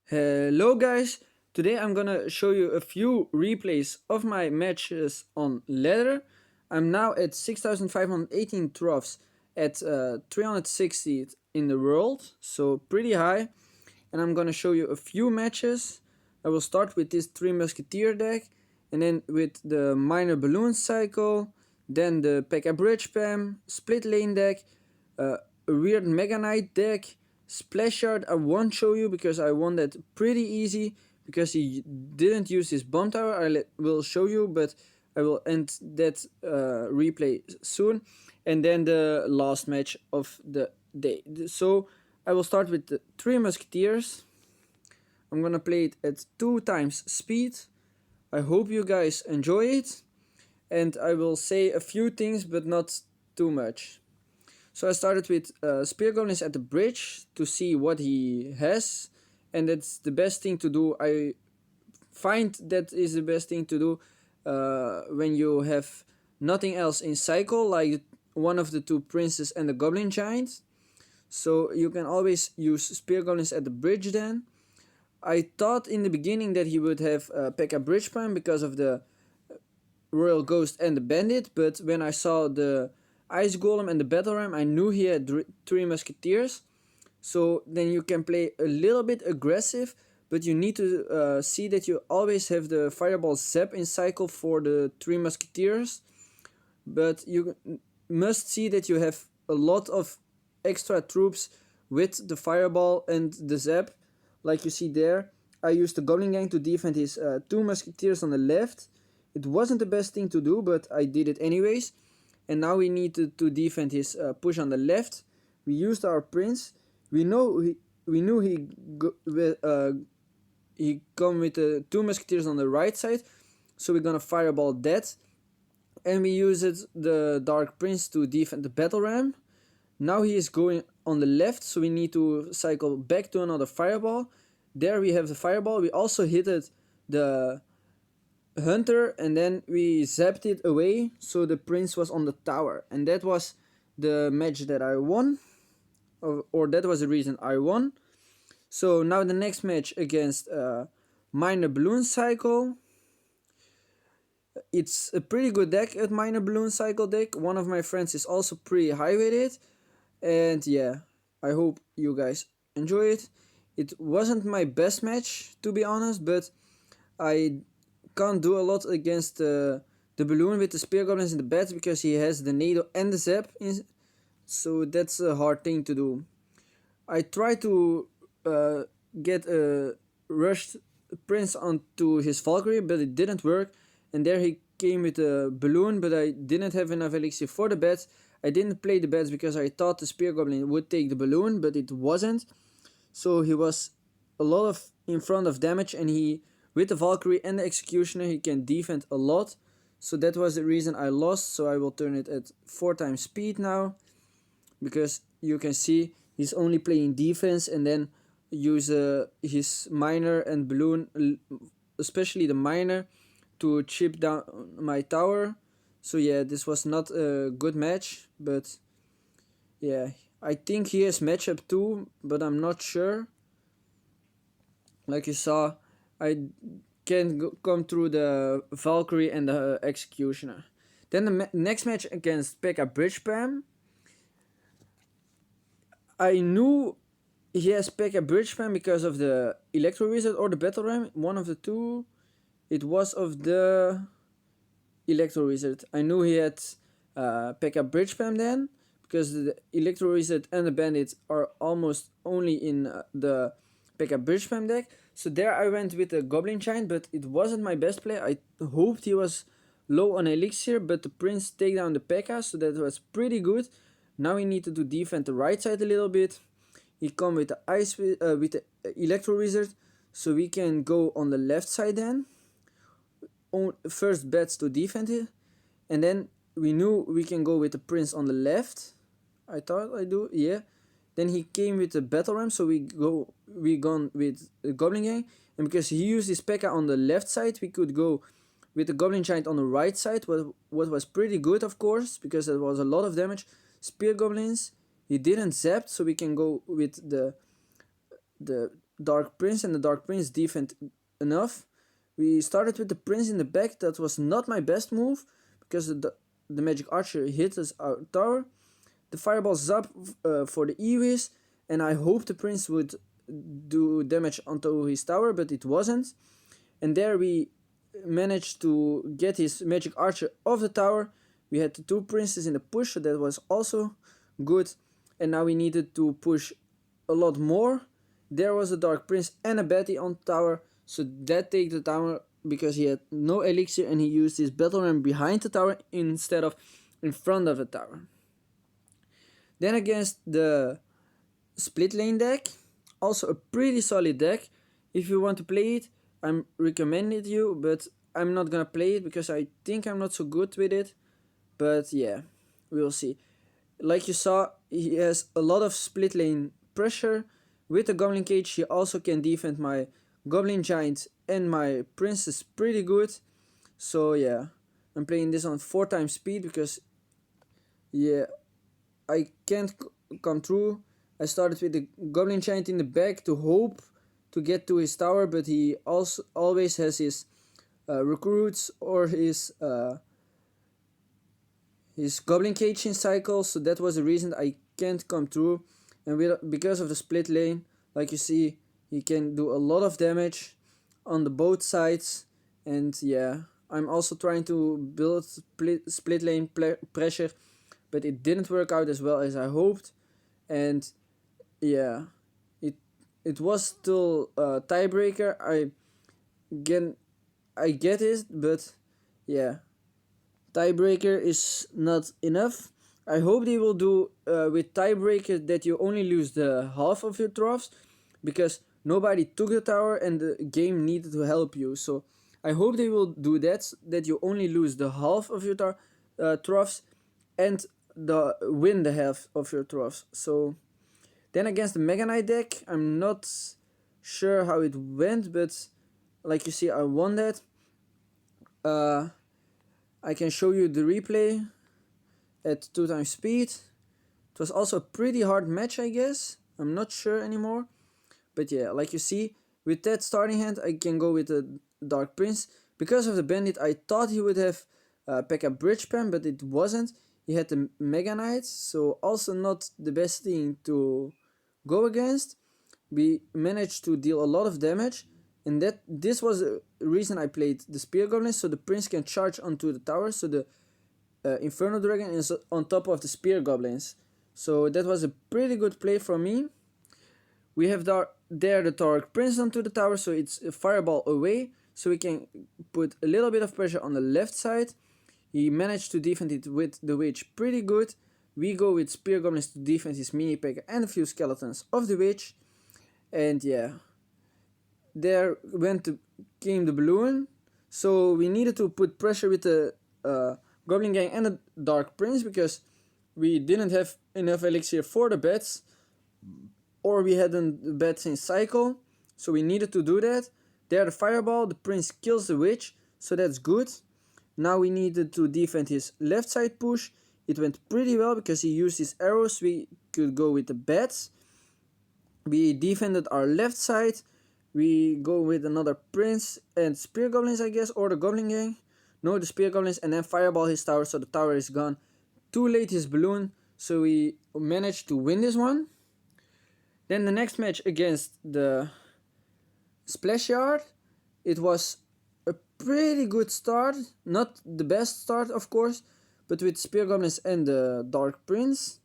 Hello guys, today I'm gonna show you a few replays of my matches on ladder. I'm now at 6518 troughs at 360th in the world, so pretty high. And I'm gonna show you a few matches. I will start with this 3 Musketeer deck, and then with the Minor Balloon Cycle, then the P.E.K.K.A. Bridge Spam, Split Lane deck, a weird Mega Knight deck, Splash Yard I won't show you because I won that pretty easy because he didn't use his bomb tower. Will show you, but I will end that replay soon. And then the last match of the day. So I will start with the 3 Musketeers. I'm gonna play it at 2 times speed. I hope you guys enjoy it. And I will say a few things, but not too much. So I started with Spear Goblins at the bridge to see what he has. And that's the best thing to do. I find that is the best thing to do when you have nothing else in cycle, like one of the two princes and the Goblin Giant. So you can always use Spear Goblins at the bridge then. I thought in the beginning that he would have P.E.K.K.A. Bridge Prime because of the Royal Ghost and the Bandit, but when I saw the Ice Golem and the Battle Ram, I knew he had 3 Musketeers. So then you can play a little bit aggressive, but you need to see that you always have the Fireball Zap in cycle for the 3 Musketeers. But you must see that you have a lot of extra troops with the Fireball and the Zap, like you see there. I used the Goblin Gang to defend his 2 Musketeers on the left. It wasn't the best thing to do, but I did it anyways. And now we need to defend his push on the left. We used our Prince. We knew he come with the 2 Musketeers on the right side, so we're gonna fireball that. And we used the Dark Prince to defend the Battle Ram. Now he is going on the left, so we need to cycle back to another fireball. There we have the fireball. We also hit the Hunter, and then we zapped it away, so the Prince was on the tower. And that was the match that I won, or that was the reason I won. So now the next match against Minor Balloon Cycle. It's a pretty good deck at Minor Balloon Cycle deck. One of my friends is also pretty high with it. And yeah, I hope you guys enjoy it. It wasn't my best match, to be honest, but I can't do a lot against the balloon with the Spear Goblins in the bats because he has the Nado and the Zap, so that's a hard thing to do. I tried to get a rushed Prince onto his Valkyrie, but it didn't work, and there he came with a balloon, but I didn't have enough elixir for the bats. I didn't play the bats because I thought the Spear Goblin would take the balloon, but it wasn't. So he was a lot of in front of damage, and he, with the Valkyrie and the Executioner, he can defend a lot. So that was the reason I lost, so I will turn it at 4 times speed now. Because you can see he's only playing defense and then use his Miner and Balloon, especially the Miner, to chip down my tower. So yeah, this was not a good match, but yeah, I think he has matchup too, but I'm not sure. Like you saw, I can come through the Valkyrie and the Executioner. Then the next match against P.E.K.K.A. Bridge Spam. I knew he has P.E.K.K.A. Bridge Spam because of the Electro Wizard or the Battle Ram, one of the two. It was of the Electro Wizard. I knew he had P.E.K.K.A. Bridge Spam then, because the Electro Wizard and the Bandits are almost only in the P.E.K.K.A. Bridge Spam deck. So there I went with the Goblin Giant, but it wasn't my best play. I hoped he was low on elixir, but the Prince take down the P.E.K.K.A., so that was pretty good. Now we need to defend the right side a little bit. He come with the with the Electro Wizard, so we can go on the left side then. First bets to defend it, and then we knew we can go with the Prince on the left. I thought I do, yeah. Then he came with the Battle Ram, so we gone with the Goblin Gang, and because he used his P.E.K.K.A. on the left side, we could go with the Goblin Giant on the right side, what was pretty good, of course, because there was a lot of damage. Spear Goblins, he didn't zap, so we can go with the dark prince, and the dark prince defend enough. We started with the prince in the back. That was not my best move because the magic archer hit us our tower. The fireball's up for the E-Wiz, and I hoped the prince would do damage onto his tower, but it wasn't. And there we managed to get his magic archer off the tower. We had the two princes in the push, so that was also good. And now we needed to push a lot more. There was a dark prince and a Betty on the tower, so that take the tower because he had no elixir and he used his battle ram behind the tower instead of in front of the tower. Then against the split lane deck, also a pretty solid deck. If you want to play it, I'm recommending you, but I'm not gonna play it because I think I'm not so good with it. But yeah, we'll see. Like you saw, he has a lot of split lane pressure. With the goblin cage, he also can defend my goblin giant and my princess pretty good. So yeah, I'm playing this on 4 times speed because yeah, I can't come through. I started with the goblin giant in the back to hope to get to his tower, but he also always has his recruits or his goblin cage in cycle, so that was the reason I can't come through. And because of the split lane, like you see, he can do a lot of damage on the both sides. And yeah, I'm also trying to build split lane pressure, but it didn't work out as well as I hoped. And yeah, it was still a tiebreaker. I get it, but yeah, tiebreaker is not enough. I hope they will do with tiebreaker that you only lose the half of your troughs, because nobody took the tower and the game needed to help you. So I hope they will do that you only lose the half of your troughs and win the half of your troughs. So then against the Mega Knight deck, I'm not sure how it went, but like you see, I won that. I can show you the replay at 2 times speed. It was also a pretty hard match, I guess. I'm not sure anymore. But yeah, like you see, with that starting hand, I can go with the Dark Prince. Because of the Bandit, I thought he would have P.E.K.K.A. Bridge Spam, but it wasn't. He had the Mega Knight, so also not the best thing to go against. We managed to deal a lot of damage, and this was the reason I played the Spear Goblin, so the Prince can charge onto the tower, so the Inferno Dragon is on top of the Spear Goblins. So that was a pretty good play from me. We have there the Dark Prince onto the tower, so it's a fireball away, so we can put a little bit of pressure on the left side. He managed to defend it with the Witch pretty good. We go with Spear Goblins to defend his mini P.E.K.K.A. and a few skeletons of the Witch. And yeah, there came the balloon. So we needed to put pressure with the Goblin Gang and the Dark Prince, because we didn't have enough elixir for the bats, or we hadn't the bats in cycle, so we needed to do that. There the fireball, the Prince kills the Witch, so that's good. Now we needed to defend his left side push. It went pretty well because he used his arrows. We could go with the bats. We defended our left side. We go with another Prince and Spear Goblins, I guess, or the Goblin Gang. No, the Spear Goblins, and then fireball his tower, so the tower is gone. Too late his balloon, so we managed to win this one. Then the next match against the Splash Yard, it was a pretty good start. Not the best start, of course, but with Spear Goblins and the Dark Prince,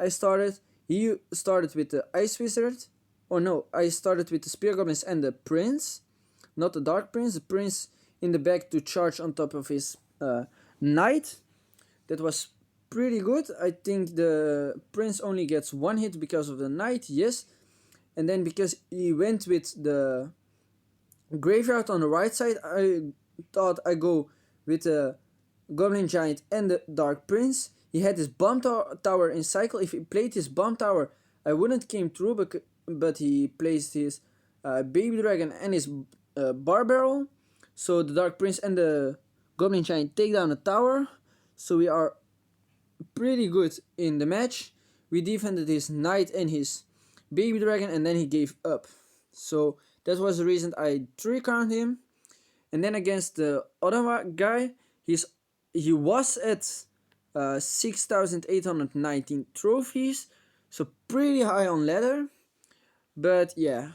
I started. He started with the Ice Wizard. Or no, I started with the Spear Goblins and the Prince, not the Dark Prince. The Prince in the back to charge on top of his Knight. That was pretty good. I think the Prince only gets 1 hit because of the Knight, yes. And then because he went with the Graveyard on the right side, I thought I go with the Goblin Giant and the Dark Prince. He had his bomb tower in cycle. If he played his bomb tower, I wouldn't came through, but he placed his Baby Dragon and his Bar Barrel. So the Dark Prince and the Goblin Giant take down the tower. So we are pretty good in the match. We defended his Knight and his Baby Dragon, and then he gave up. So that was the reason I 3-count him. And then against the other guy, he was at 6,819 trophies, so pretty high on ladder. But yeah,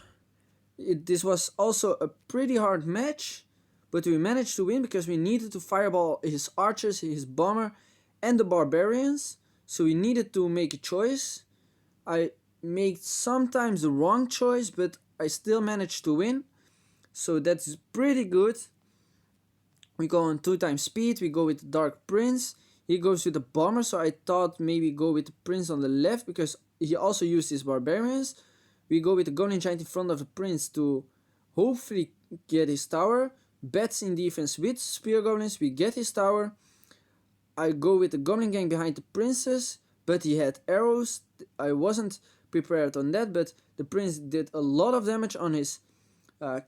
this was also a pretty hard match, but we managed to win because we needed to fireball his archers, his bomber, and the barbarians. So we needed to make a choice. I made sometimes the wrong choice, but I still managed to win. So that's pretty good. We go on 2 times speed, we go with the Dark Prince. He goes with the bomber, so I thought maybe go with the prince on the left because he also used his barbarians. We go with the goblin giant in front of the prince to hopefully get his tower. Bats in defense with spear goblins, we get his tower. I go with the goblin gang behind the princess, but he had arrows. I wasn't prepared on that, but the prince did a lot of damage on his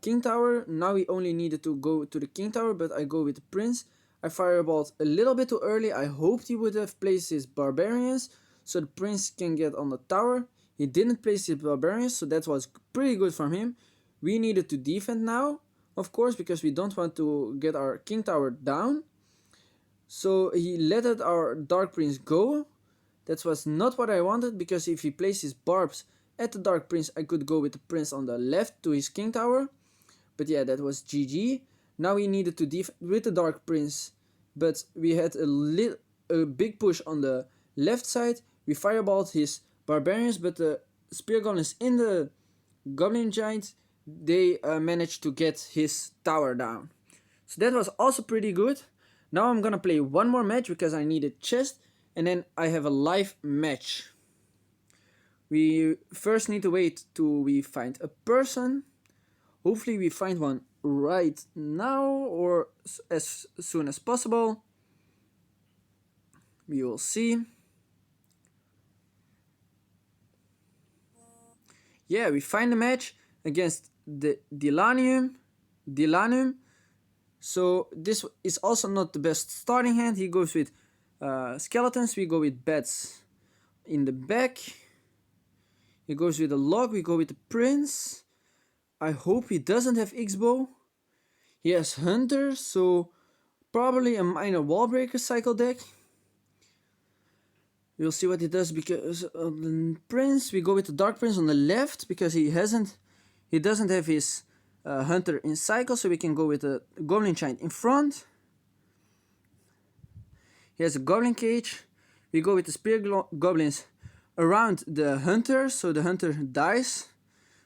king tower. Now we only needed to go to the king tower, but I go with the prince. I fireballed a little bit too early. I hoped he would have placed his barbarians so the prince can get on the tower. He didn't place his barbarians, so that was pretty good from him. We needed to defend now, of course, because we don't want to get our king tower down. So he let our dark prince go. That was not what I wanted, because if he placed his barbs at the dark prince, I could go with the prince on the left to his king tower. But yeah, that was GG. Now we needed to defend with the dark prince, but we had a big push on the left side. We fireballed his barbarians, but the spear goblins in the goblin giant, they managed to get his tower down. So that was also pretty good. Now I'm gonna play one more match because I need a chest, and then I have a live match. We first need to wait till we find a person. Hopefully we find one right now or as soon as possible. We will see. Yeah, we find a match against the Dilanum. So this is also not the best starting hand. He goes with skeletons. We go with bats in the back. He goes with a log. We go with the prince. I hope he doesn't have X-bow. He has hunter, so probably a minor wall breaker cycle deck. We'll see what he does because of the prince. We go with the dark prince on the left because he doesn't have his hunter in cycle, so we can go with the goblin giant in front. He has a goblin cage. We go with the spear goblins around the hunter, so the hunter dies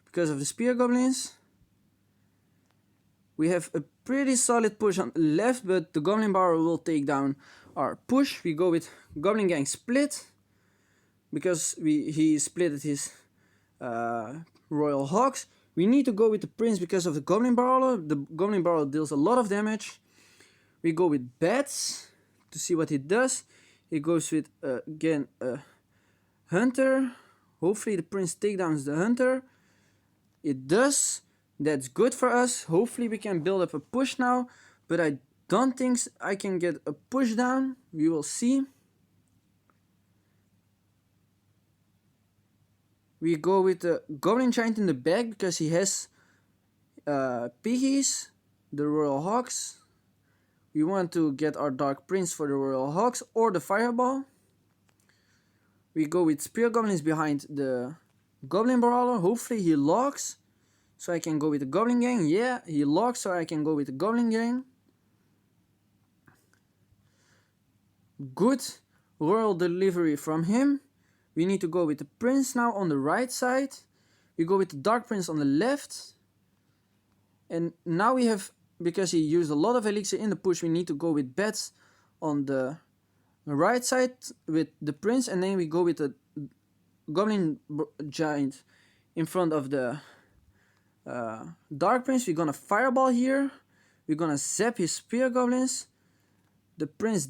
because of the spear goblins. We have a pretty solid push on the left, but the goblin barrel will take down our push. We go with goblin gang split because he splitted his royal hogs. We need to go with the prince because of the goblin barrel. The goblin barrel deals a lot of damage. We go with bats to see what he does. He goes with again a hunter. Hopefully the prince takedowns the hunter. It does. That's good for us. Hopefully we can build up a push now, but I don't think I can get a push down. We will see. We go with the goblin giant in the back because he has piggies, the royal hogs. We want to get our dark prince for the royal hogs or the fireball. We go with spear goblins behind the goblin brawler. Hopefully he locks, so I can go with the goblin gang. Yeah, he locks, so I can go with the goblin gang. Good royal delivery from him. We need to go with the prince now on the right side. We go with the dark prince on the left. And now we have, because he used a lot of elixir in the push, we need to go with bats on the right side with the prince. And then we go with the goblin giant in front of the dark prince. We're gonna fireball here. We're gonna zap his spear goblins. The prince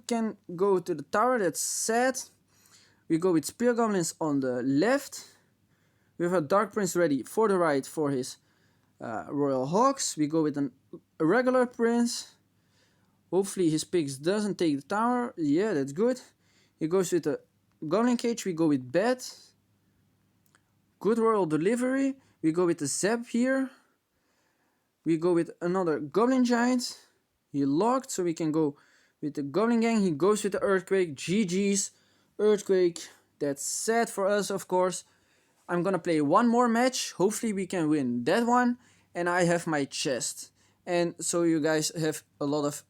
can go to the tower. That's sad. We go with spear goblins on the left. We have a dark prince ready for the right for his royal hogs. We go with a regular prince. Hopefully his pigs doesn't take the tower. Yeah, that's good. He goes with a goblin cage. We go with bat. Good royal delivery. We go with the Zap here. We go with another Goblin Giant. He locked, so we can go with the Goblin Gang. He goes with the Earthquake. GG's. Earthquake. That's sad for us, of course. I'm gonna play one more match. Hopefully we can win that one. And I have my chest. And so you guys have a lot of,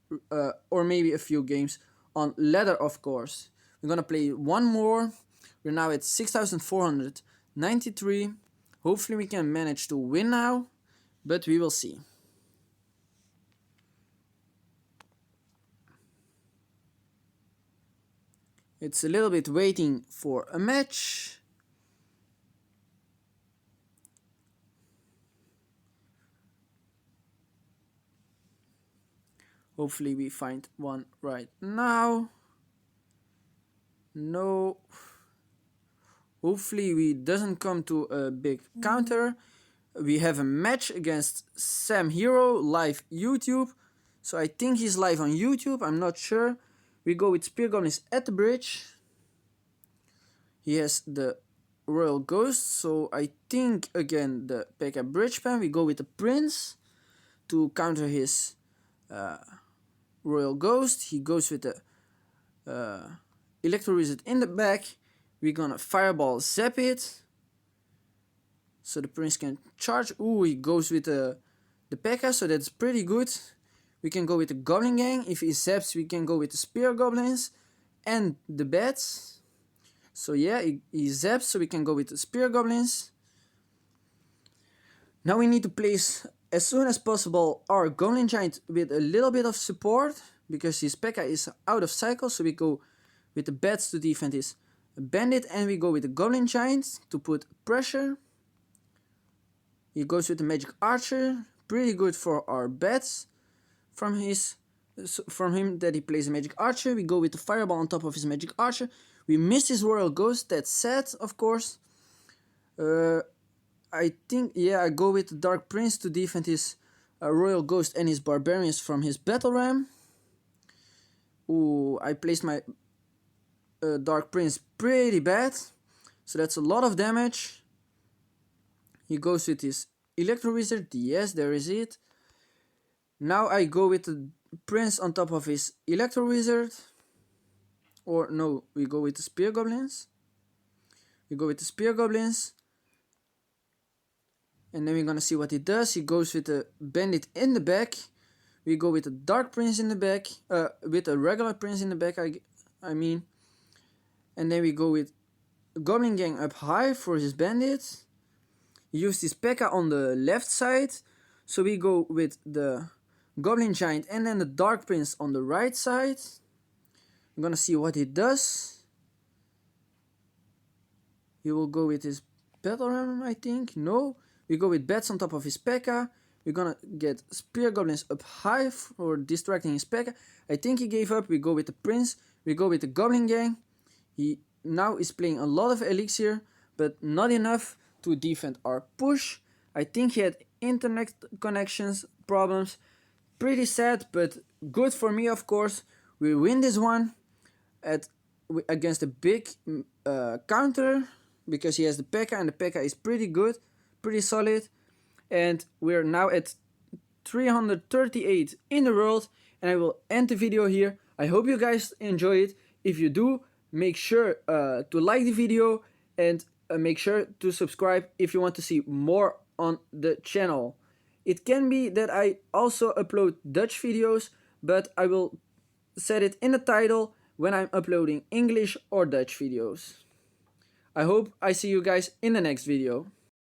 or maybe a few games on ladder, of course. We're gonna play one more. We're now at 6,493. Hopefully we can manage to win now, but we will see. It's a little bit waiting for a match. Hopefully we find one right now. No. Hopefully we doesn't come to a big counter. We have a match against Sam Hero, live YouTube. So I think he's live on YouTube, I'm not sure. We go with Spear Goblins at the bridge. He has the Royal Ghost, so I think again the P.K. bridge spam. We go with the Prince to counter his Royal Ghost. He goes with the Electro Wizard in the back. We're gonna Fireball Zap it, so the Prince can charge. Ooh, he goes with the P.K., so that's pretty good. We can go with the Goblin Gang. If he zaps, we can go with the Spear Goblins and the Bats. So yeah, he zaps, so we can go with the Spear Goblins. Now we need to place as soon as possible our Goblin Giant with a little bit of support, because his P.K. is out of cycle, so we go with the Bats to defend his Bandit, and we go with the Goblin Giant to put pressure. He goes with the Magic Archer, pretty good for our Bats. From him that he plays a Magic Archer. We go with the Fireball on top of his Magic Archer. We missed his Royal Ghost, that's sad, of course. I think, yeah, I go with the Dark Prince to defend his Royal Ghost and his Barbarians from his Battle Ram. Ooh, I placed my Dark Prince pretty bad, so that's a lot of damage. He goes with his Electro Wizard, yes, there is it. Now I go with the Prince on top of his Electro Wizard. Or no, we go with the Spear Goblins. We go with the Spear Goblins. And then we're gonna see what he does. He goes with the Bandit in the back. We go with the Dark Prince in the back. With a regular Prince in the back, I mean. And then we go with Goblin Gang up high for his Bandit. He used his P.K. on the left side. So we go with the Goblin Giant and then the Dark Prince on the right side. I'm gonna see what he does. He will go with his Battle Ram, I think. No. We go with Bats on top of his P.K. We're gonna get Spear Goblins up high for distracting his P.K. I think he gave up. We go with the Prince. We go with the Goblin Gang. He now is playing a lot of Elixir, but not enough to defend our push. I think he had internet connections problems. Pretty sad, but good for me, of course. We win this one against a big counter, because he has the P.K. and the P.K. is pretty good, pretty solid. And we're now at 338 in the world, and I will end the video here. I hope you guys enjoy it. If you do, make sure to like the video, and make sure to subscribe if you want to see more on the channel. It can be that I also upload Dutch videos, but I will set it in the title when I'm uploading English or Dutch videos. I hope I see you guys in the next video.